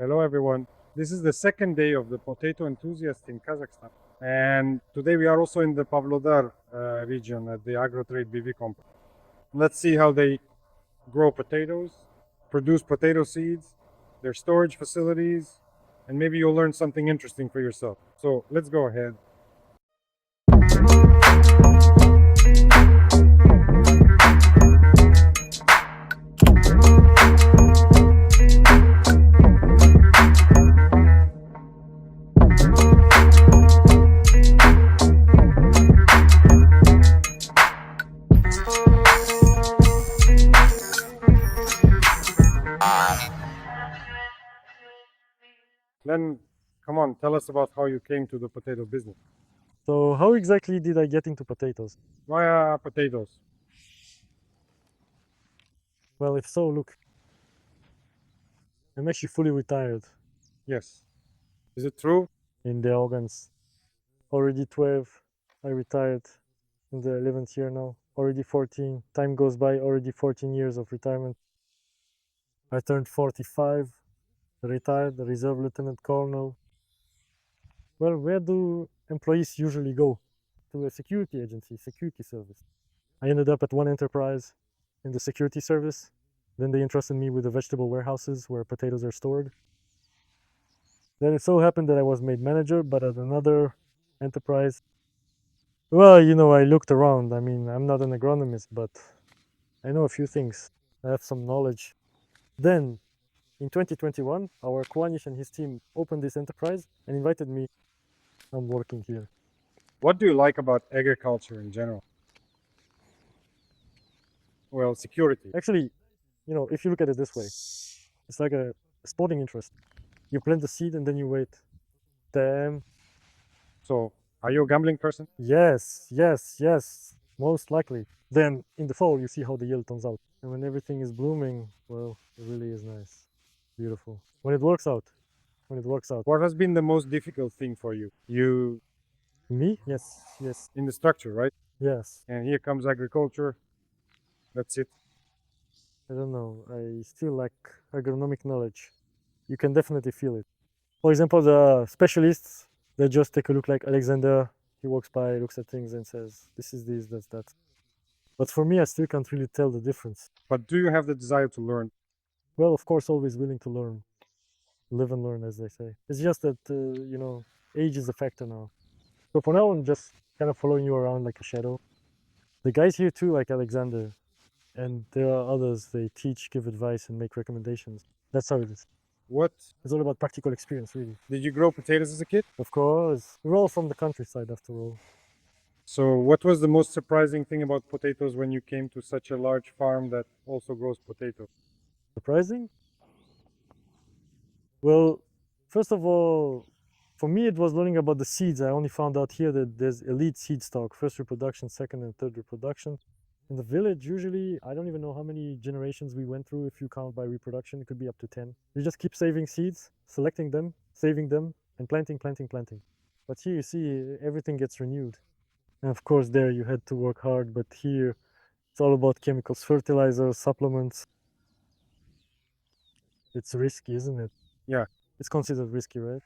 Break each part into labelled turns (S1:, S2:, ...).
S1: Hello everyone. This is the second day of the potato enthusiast in Kazakhstan. And today we are also in the Pavlodar region at the Agro Trade PV company. Let's see how they grow potatoes, produce potato seeds, their storage facilities, and maybe you'll learn something interesting for yourself. So let's go ahead. Then, come on, tell us about how you came to the potato business.
S2: So how exactly did I get into potatoes?
S1: Why potatoes?
S2: Well, if so, look, I'm actually fully retired
S1: Yes. Is it true?
S2: in the organs. Already 12, I retired in the 11th year now. Already 14, time goes by, already 14 years of retirement. I turned 45, retired, reserve lieutenant colonel. Well, where do employees usually go? To a security agency, security service. I ended up at one enterprise in the security service. Then they entrusted me with the vegetable warehouses where potatoes are stored. Then it so happened that I was made manager, but at another enterprise. Well, I looked around. I mean, I'm not an agronomist, but I know a few things. I have some knowledge. Then, in 2021, our Kwanish and his team opened this enterprise and invited me. I'm working here.
S1: What do you like about agriculture in general? Well, security.
S2: Actually, if you look at it this way, it's like a sporting interest. You plant the seed and then you wait. Damn.
S1: So, are you a gambling person?
S2: Yes, most likely. Then in the fall, you see how the yield turns out. And when everything is blooming, well, it really is nice. Beautiful. When it works out.
S1: What has been the most difficult thing for you? You
S2: Me? Yes.
S1: in the structure, right?
S2: Yes.
S1: And here comes agriculture. That's it.
S2: I don't know. I still lack agronomic knowledge. You can definitely feel it. For example, the specialists, they just take a look like Alexander. He walks by, looks at things and says, this is this, that's that. But for me, I still can't really tell the difference.
S1: But do you have the desire to learn?
S2: Well, of course, always willing to learn. Live and learn, as they say. It's just that, age is a factor now. So for now, I'm just kind of following you around like a shadow. The guys here too, like Alexander, and there are others, they teach, give advice, and make recommendations. That's how it is.
S1: What?
S2: It's all about practical experience, really.
S1: Did you grow potatoes as a kid?
S2: Of course. We're all from the countryside, after all.
S1: So, what was the most surprising thing about potatoes when you came to such a large farm that also grows potatoes?
S2: Surprising? Well, first of all, for me, it was learning about the seeds. I only found out here that there's elite seed stock, first reproduction, second and third reproduction. In the village, usually, I don't even know how many generations we went through. If you count by reproduction, it could be up to 10. You just keep saving seeds, selecting them, saving them, and planting. But here you see everything gets renewed. And of course, there you had to work hard, but here it's all about chemicals, fertilizers, supplements. It's risky, isn't it?
S1: Yeah.
S2: It's considered risky, right?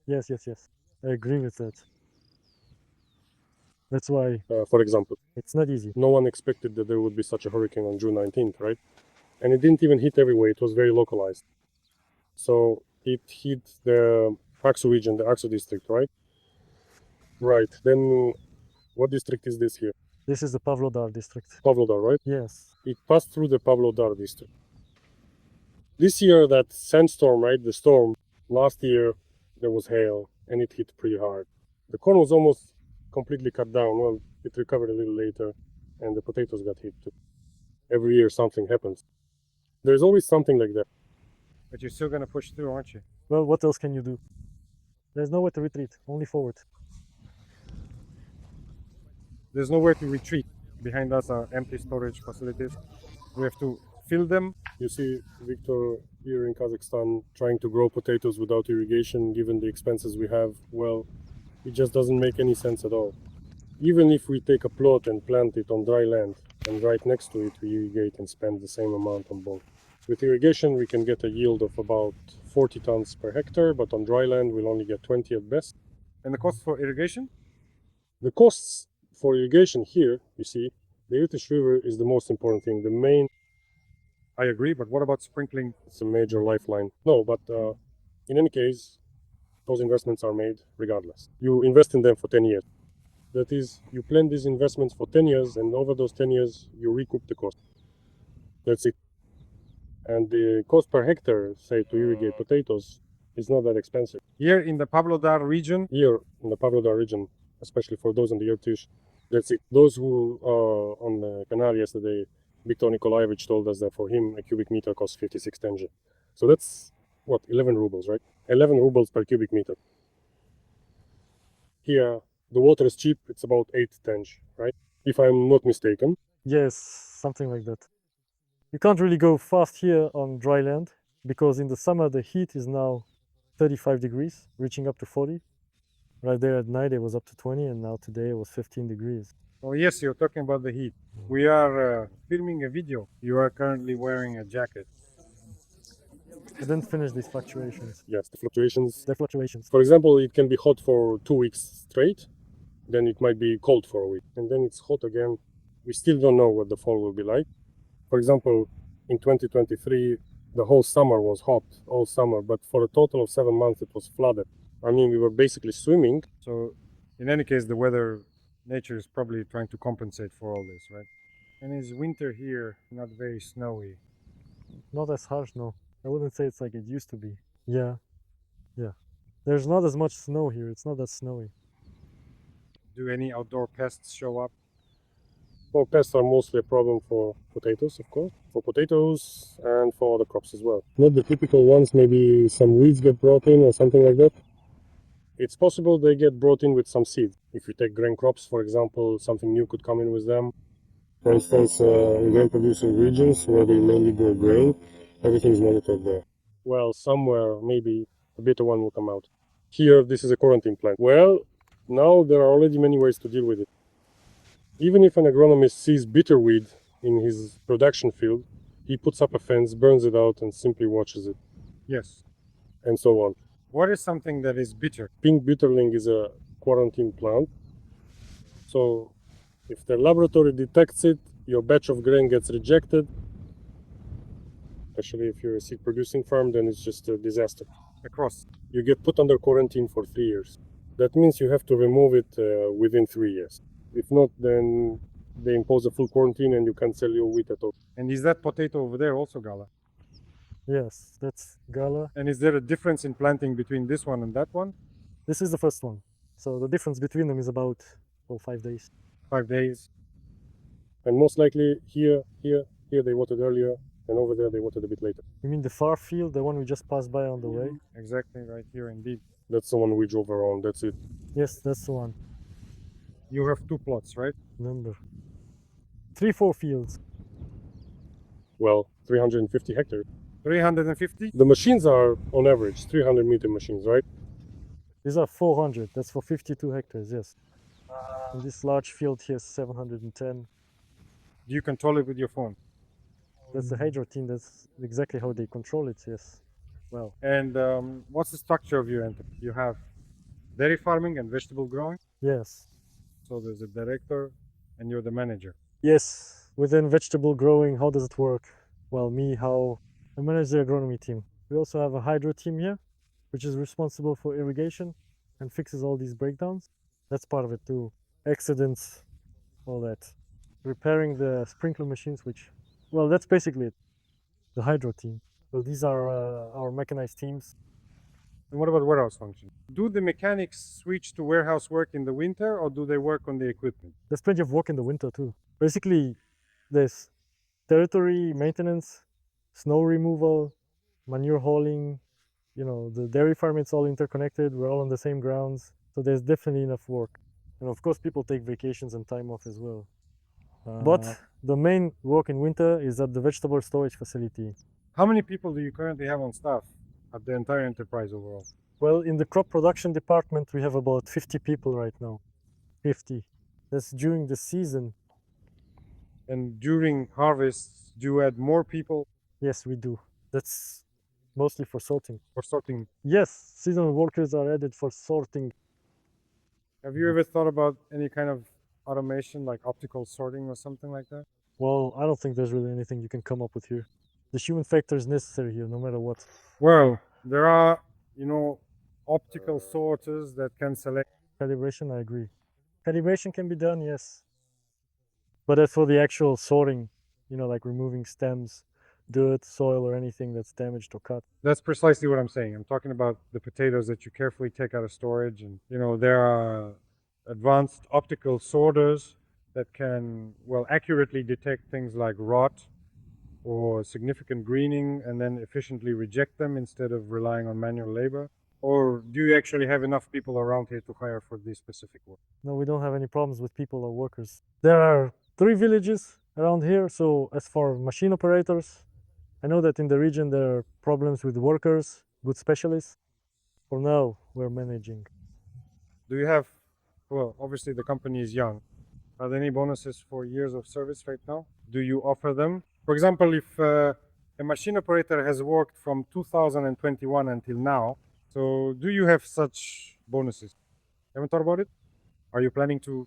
S2: Yes. I agree with that. That's why
S3: For example,
S2: it's not easy.
S3: no one expected that there would be such a hurricane on June 19th, right? And it didn't even hit everywhere, it was very localized. So it hit the Aksu region, the Aksu district, right? Right, then what district is this here?
S2: This is the Pavlodar district.
S3: Pavlodar, right?
S2: Yes.
S3: It passed through the Pavlodar district. This year, that sandstorm, right, the storm, last year there was hail and it hit pretty hard. The corn was almost completely cut down. Well, it recovered a little later and the potatoes got hit too. Every year something happens. There's always something like that.
S1: But you're still gonna push through, aren't you?
S2: Well, what else can you do? There's nowhere to retreat, only forward.
S1: There's nowhere to retreat. Behind us are empty storage facilities. We have to fill them.
S3: You see Victor here in Kazakhstan trying to grow potatoes without irrigation, given the expenses we have. Well, it just doesn't make any sense at all. Even if we take a plot and plant it on dry land, and right next to it we irrigate and spend the same amount on both. With irrigation, we can get a yield of about 40 tons per hectare, but on dry land, we'll only get 20 at best.
S1: And the cost for irrigation?
S3: The costs for irrigation here, you see, the Irtysh River is the most important thing. The main,
S1: I agree, but what about sprinkling?
S3: it's a major lifeline. No, but in any case, those investments are made regardless. You invest in them for 10 years. That is, you plan these investments for 10 years, and over those 10 years, you recoup the cost. That's it. And the cost per hectare, say, to irrigate potatoes, is not that expensive.
S1: Here in the Pavlodar region,
S3: Here in the Pavlodar region, especially for those on the Irtysh, that's it. Those who are on the canal yesterday, Viktor Nikolaevich told us that for him, a cubic meter costs 56 tenje. So that's, what, 11 rubles, right? 11 rubles per cubic meter. Here, the water is cheap, it's about 8 tenje, right? If I'm not mistaken.
S2: Yes, something like that. You can't really go fast here on dry land because in the summer the heat is now 35 degrees, reaching up to 40. Right there at night it was up to 20, and now today it was 15 degrees.
S1: oh yes, you're talking about the heat. We are filming a video. You are currently wearing a jacket.
S2: I didn't finish these fluctuations.
S3: Yes, the fluctuations.
S2: The fluctuations.
S3: For example, it can be hot for 2 weeks straight, then it might be cold for a week, and then it's hot again. We still don't know what the fall will be like. For example, in 2023, the whole summer was hot, all summer, but for a total of 7 months, it was flooded. I mean, we were basically swimming.
S1: So in any case, the weather, nature is probably trying to compensate for all this, right? And is winter here not very snowy?
S2: Not as harsh, no. I wouldn't say it's like it used to be. Yeah. There's not as much snow here. It's not that snowy.
S1: Do any outdoor pests show up?
S3: Well, pests are mostly a problem for potatoes, of course, for potatoes and for other crops as well. Not the typical ones, maybe some weeds get brought in or something like that. It's possible they get brought in with some seeds. If you take grain crops, for example, something new could come in with them. For instance, in grain producing regions where they mainly grow grain, everything is monitored there. Well, somewhere maybe a bitter one will come out. Here, this is a quarantine plant. Well, now there are already many ways to deal with it. Even if an agronomist sees bitter weed in his production field, he puts up a fence, burns it out, and simply watches it,
S1: Yes.
S3: and so on.
S1: What is something that is bitter?
S3: Pink bitterling is a quarantine plant. So if the laboratory detects it, your batch of grain gets rejected. Especially if you're a seed producing farm, then it's just a disaster.
S1: Across.
S3: You get put under quarantine for 3 years. That means you have to remove it within 3 years. If not, then they impose a full quarantine and you can't sell your wheat at all.
S1: And is that potato over there also Gala?
S2: Yes, that's Gala.
S1: And is there a difference in planting between this one and that one?
S2: This is the first one. So the difference between them is about 5 days.
S1: 5 days.
S3: And most likely here they watered earlier, and over there they watered a bit later.
S2: You mean the far field, the one we just passed by on the way?
S1: Exactly, right here indeed.
S3: That's the one we drove around, that's it.
S2: Yes, that's the one.
S1: You have 2 plots, right?
S2: Number 3-4 fields.
S3: Well, 350 hectares.
S1: 350?
S3: The machines are on average 300 meter machines, right?
S2: These are 400. That's for 52 hectares. Yes. And this large field here is 710.
S1: Do you control it with your phone?
S2: That's the hydro team. That's exactly how they control it. Yes. Well,
S1: And what's the structure of your entity? You have dairy farming and vegetable growing.
S2: yes.
S1: So there's a director and you're the manager.
S2: Yes. Within vegetable growing, how does it work? Well, I manage the agronomy team. We also have a hydro team here, which is responsible for irrigation and fixes all these breakdowns. That's part of it too. Accidents, all that. Repairing the sprinkler machines, well, that's basically it. The hydro team. So these are our mechanized teams.
S1: And what about warehouse function? Do the mechanics switch to warehouse work in the winter or do they work on the equipment?
S2: There's plenty of work in the winter too. Basically, there's territory maintenance, snow removal, manure hauling. You know, the dairy farm, it's all interconnected. We're all on the same grounds. So there's definitely enough work. And of course, people take vacations and time off as well. But the main work in winter is at the vegetable storage facility.
S1: How many people do you currently have on staff at the entire enterprise overall?
S2: Well, in the crop production department, we have about 50 people right now. 50. That's during the season.
S1: And during harvests, do you add more people?
S2: Yes, we do. That's mostly for sorting.
S1: for sorting?
S2: Yes, seasonal workers are added for sorting.
S1: Have you ever thought about any kind of automation like optical sorting or something like that?
S2: Well, I don't think there's really anything you can come up with here. The human factor is necessary here, no matter what.
S1: Well, there are, optical sorters that can select.
S2: Calibration, I agree. Calibration can be done, yes. But as for the actual sorting, like removing stems, dirt, soil, or anything that's damaged or cut.
S1: That's precisely what I'm saying. I'm talking about the potatoes that you carefully take out of storage, and there are advanced optical sorters that can accurately detect things like rot or significant greening and then efficiently reject them instead of relying on manual labor. Or do you actually have enough people around here to hire for this specific work?
S2: No, we don't have any problems with people or workers. There are 3 villages around here, so as for machine operators, I know that in the region there are problems with workers, good specialists. For now, we're managing.
S1: Do you have, obviously the company is young. Are there any bonuses for years of service right now? Do you offer them? For example, if a machine operator has worked from 2021 until now, so do you have such bonuses? Haven't thought about it? Are you planning to?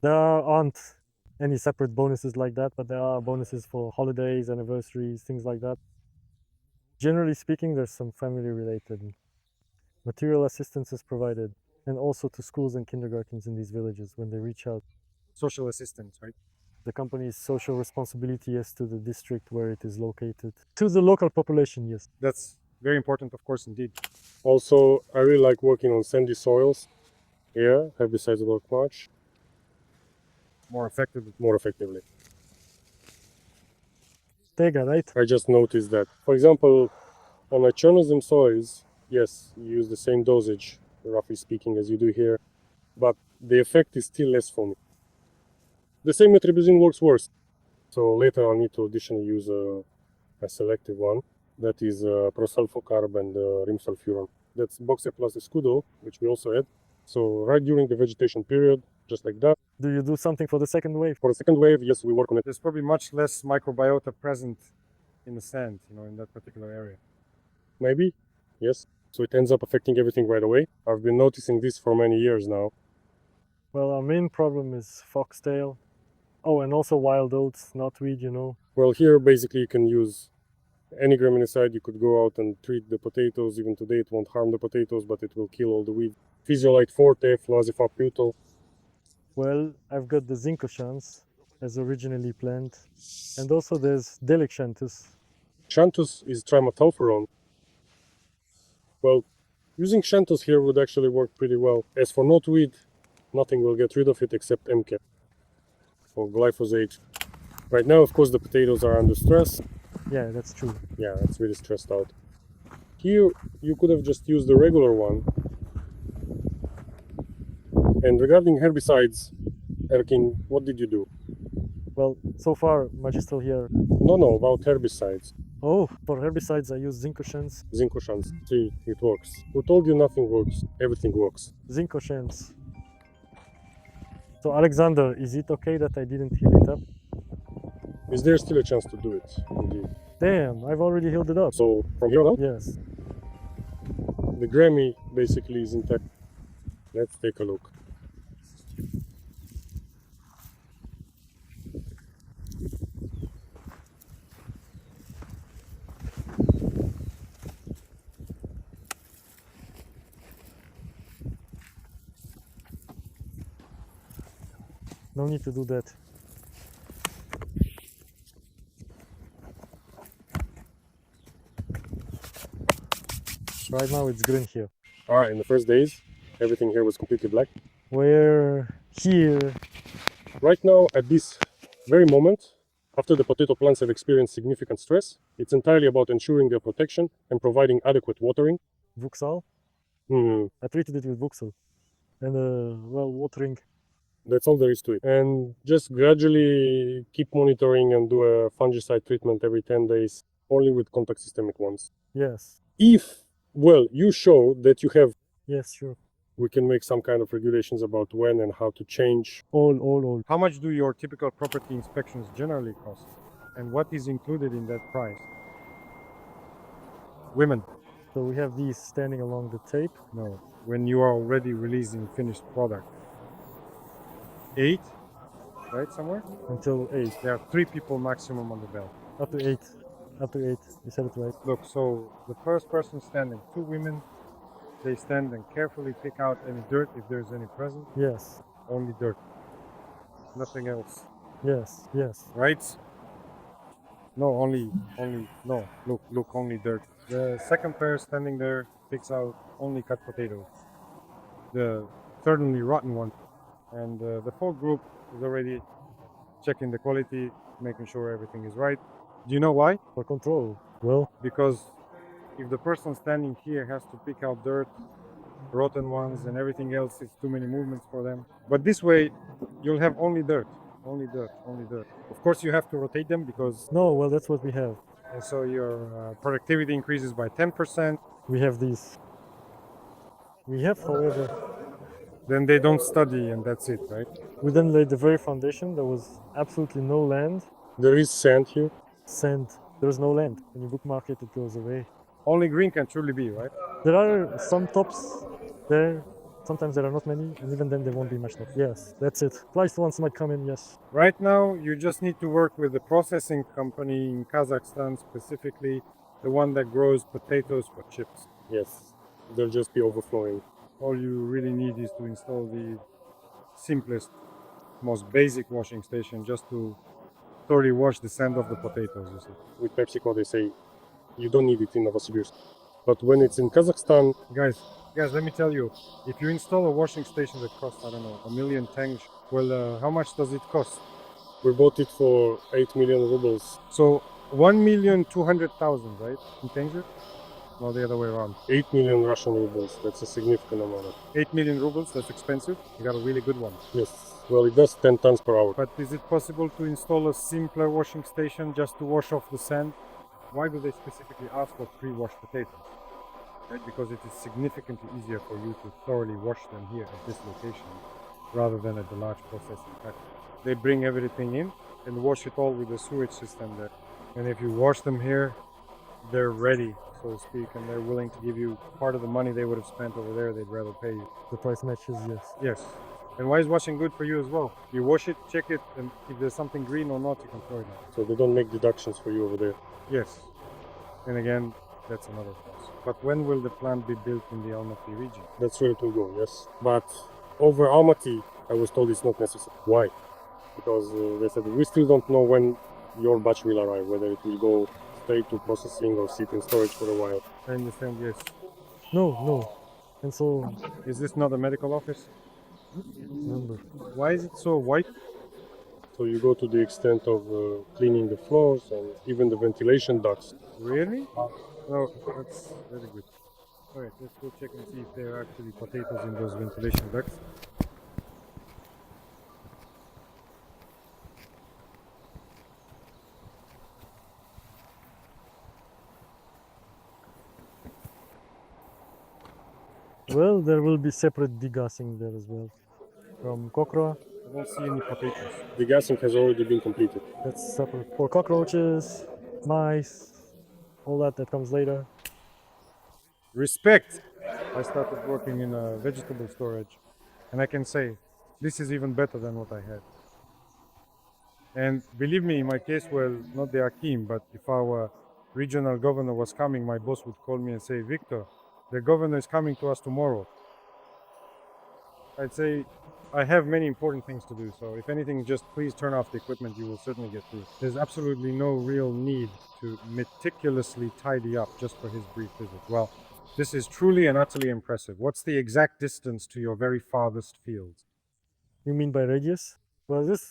S2: There aren't any separate bonuses like that, but there are bonuses for holidays, anniversaries, things like that. Generally speaking, there's some family related material assistance is provided, and also to schools and kindergartens in these villages when they reach out.
S1: Social assistance, right?
S2: The company's social responsibility is to the district where it is located. To the local population, yes.
S1: That's very important, of course, indeed.
S3: Also, I really like working on sandy soils. Here, herbicides work much
S1: More effective.
S3: more effectively.
S2: Tega, right?
S3: I just noticed that, for example, on a Chernozem soils, yes, you use the same dosage, roughly speaking, as you do here, but the effect is still less for me. The same metribuzin works worse. So later I'll need to additionally use a selective one, that is prosulfocarb and rimsulfuron. That's Boxer plus Escudo, which we also add. So right during the vegetation period, just like that.
S2: Do you do something for the second wave?
S3: For the second wave, yes, we work on it.
S1: There's probably much less microbiota present in the sand, in that particular area.
S3: Maybe, yes. So it ends up affecting everything right away. I've been noticing this for many years now.
S2: Well, our main problem is foxtail. Oh, and also wild oats, knotweed,
S3: Well, here basically you can use any graminicide. You could go out and treat the potatoes. Even today it won't harm the potatoes, but it will kill all the weed. Physiolite forte, fluazepam butyl.
S2: Well, I've got the zincoshans as originally planned. And also there's Delixanthus.
S3: Xanthus is trimethalfuron. Well, using Xanthus here would actually work pretty well. As for knotweed, nothing will get rid of it except MCAP or glyphosate. Right now, of course, the potatoes are under stress.
S2: Yeah, that's true.
S3: Yeah, it's really stressed out. Here, you could have just used the regular one. And regarding herbicides, Erkin, what did you do?
S2: Well, so far, Magistral here.
S3: No, about herbicides.
S2: Oh, for herbicides I use zincoshans.
S3: Zincoshans. See, it works. Who told you nothing works? Everything works.
S2: Zincoshans. So Alexander, is it okay that I didn't heal it up?
S3: Is there still a chance to do it? Indeed.
S2: Damn, I've already healed it up.
S3: So, from here on,
S2: Yes.
S3: the Grammy basically is intact. Let's take a look.
S2: No need to do that. Right now it's green here.
S3: Alright, in the first days, everything here was completely black.
S2: We're here.
S3: Right now, at this very moment, after the potato plants have experienced significant stress, it's entirely about ensuring their protection and providing adequate watering.
S2: Vuxal.
S3: Hmm,
S2: I treated it with Vuxal. And watering.
S3: that's all there is to it. And just gradually keep monitoring and do a fungicide treatment every 10 days, only with contact systemic ones.
S2: Yes.
S3: If, you show that you have,
S2: Yes, sure.
S3: we can make some kind of regulations about when and how to change.
S2: All.
S1: How much do your typical property inspections generally cost? And what is included in that price? Women.
S2: So we have these standing along the tape.
S1: No. When you are already releasing finished product. 8, right, somewhere?
S2: Until 8.
S1: There are 3 people maximum on the belt.
S2: Up to 8. Up to 8. You said it right.
S1: Look, so the first person standing, 2 women, they stand and carefully pick out any dirt if there's any present.
S2: Yes.
S1: Only dirt. Nothing else.
S2: Yes. Yes.
S1: Right? No, no. Look, only dirt. The second pair standing there picks out only cut potatoes. The certainly rotten one. And the fourth group is already checking the quality, making sure everything is right. Do you know why?
S2: For control. Well,
S1: Because if the person standing here has to pick out dirt, rotten ones, and everything else, it's too many movements for them. But this way, you'll have only dirt, only dirt, only dirt. Of course, you have to rotate them because,
S2: no, well, that's what we have.
S1: and so your productivity increases by 10%.
S2: We have these. We have, however,
S1: Then they don't study, and that's it, right?
S2: we then laid the very foundation. There was absolutely no land.
S3: There is sand here.
S2: Sand. There was no land. When you bookmark it, it goes away.
S1: Only green can truly be, right?
S2: There are some tops there. Sometimes there are not many, and even then there won't be much top. Yes, that's it. Spliced ones might come in, yes.
S1: Right now, you just need to work with the processing company in Kazakhstan, specifically the one that grows potatoes for chips.
S3: Yes. They'll just be overflowing.
S1: All you really need is to install the simplest, most basic washing station just to thoroughly wash the sand of the potatoes, you see.
S3: With PepsiCo, they say you don't need it in Novosibirsk. But when it's in Kazakhstan,
S1: Guys, let me tell you, if you install a washing station that costs, I don't know, 1 million tenge, well, how much does it cost?
S3: we bought it for 8 million rubles.
S1: So 1,200,000, right, in tenge? No, the other way around.
S3: 8 million Russian rubles. That's a significant amount.
S1: 8 million rubles, that's expensive. You got a really good one.
S3: Yes. Well, it does 10 tons per hour.
S1: But is it possible to install a simpler washing station just to wash off the sand? Why do they specifically ask for pre-washed potatoes? Right? Because it is significantly easier for you to thoroughly wash them here at this location rather than at the large processing factory. They bring everything in and wash it all with the sewage system there. And if you wash them here, they're ready, so to speak, and they're willing to give you part of the money they would have spent over there, they'd rather pay you.
S2: The price matches, yes.
S1: Yes. And why is washing good for you as well? You wash it, check it, and if there's something green or not, you can throw it out.
S3: So they don't make deductions for you over there.
S1: Yes. And again, that's another cost. But when will the plant be built in the Almaty region?
S3: That's where it will go, yes. But over Almaty, I was told it's not necessary. Why? Because they said we still don't know when your batch will arrive, whether it will go straight to processing or sit in storage for a while.
S1: I understand, yes.
S2: No. And so,
S1: Is this not a medical office?
S2: remember,
S1: Why is it so white?
S3: So you go to the extent of cleaning the floors and even the ventilation ducts.
S1: Really? Oh, that's very good. Alright, let's go check and see if there are actually potatoes in those ventilation ducts.
S2: well, there will be separate degassing there as well. From Kokra,
S1: I don't see any potatoes.
S3: The gassing has already been completed.
S2: that's separate. For cockroaches, mice, all that comes later.
S1: Respect! I started working in a vegetable storage, and I can say this is even better than what I had. And believe me, in my case, well, not the Akim, but if our regional governor was coming, my boss would call me and say, Victor, the governor is coming to us tomorrow. I'd say, I have many important things to do, so if anything, just please turn off the equipment, you will certainly get through. There's absolutely no real need to meticulously tidy up just for his brief visit. Well, this is truly and utterly impressive. What's the exact distance to your very farthest field?
S2: You mean by radius? Well, this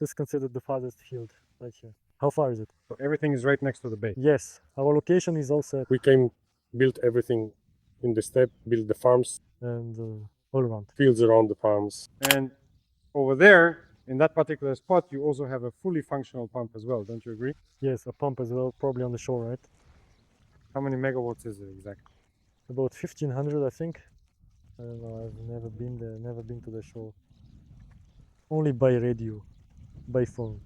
S2: is considered the farthest field right here. How far is it?
S1: So everything is right next to the bay.
S2: Yes, our location is all set
S3: We came, built everything in the steppe, built the farms,
S2: and all around.
S3: fields around the farms.
S1: And over there, in that particular spot, you also have a fully functional pump as well, don't you agree?
S2: Yes, a pump as well, probably on the shore, right?
S1: How many megawatts is it exactly?
S2: About 1500, I think. I don't know, I've never been there, never been to the shore. Only by radio, by phone.